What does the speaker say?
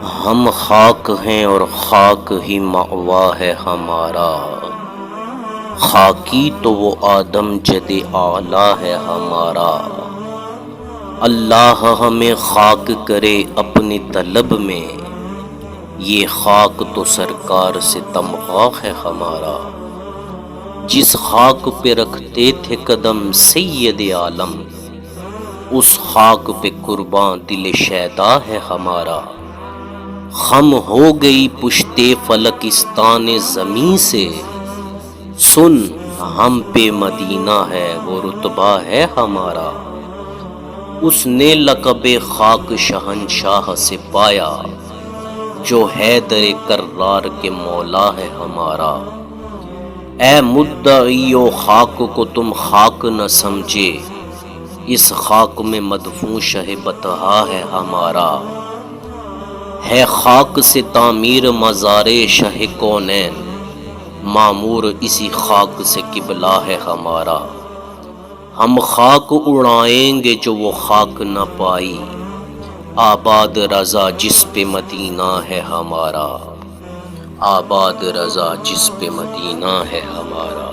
ہم خاک ہیں اور خاک ہی مأوا ہے ہمارا، خاکی تو وہ آدم جد اعلیٰ ہے ہمارا۔ اللہ ہمیں خاک کرے اپنی طلب میں، یہ خاک تو سرکار سے تمغا ہے ہمارا۔ جس خاک پہ رکھتے تھے قدم سید عالم، اس خاک پہ قرباں دل شیدا ہے ہمارا۔ خم ہو گئی پشتے فلکستان زمیں سے، سن ہم پہ مدینہ ہے وہ رتبہ ہے ہمارا۔ اس نے لقب خاک شہنشاہ سے پایا، جو حیدر کرار کے مولا ہے ہمارا۔ اے مدعیو خاک کو تم خاک نہ سمجھے، اس خاک میں مدفون شہ بطحا ہے ہمارا۔ ہے خاک سے تعمیر مزار شہ کونین، معمور اسی خاک سے قبلہ ہے ہمارا۔ ہم خاک اڑائیں گے جو وہ خاک نہ پائی، آباد رضا جس پہ مدینہ ہے ہمارا۔ آباد رضا جس پہ مدینہ ہے ہمارا۔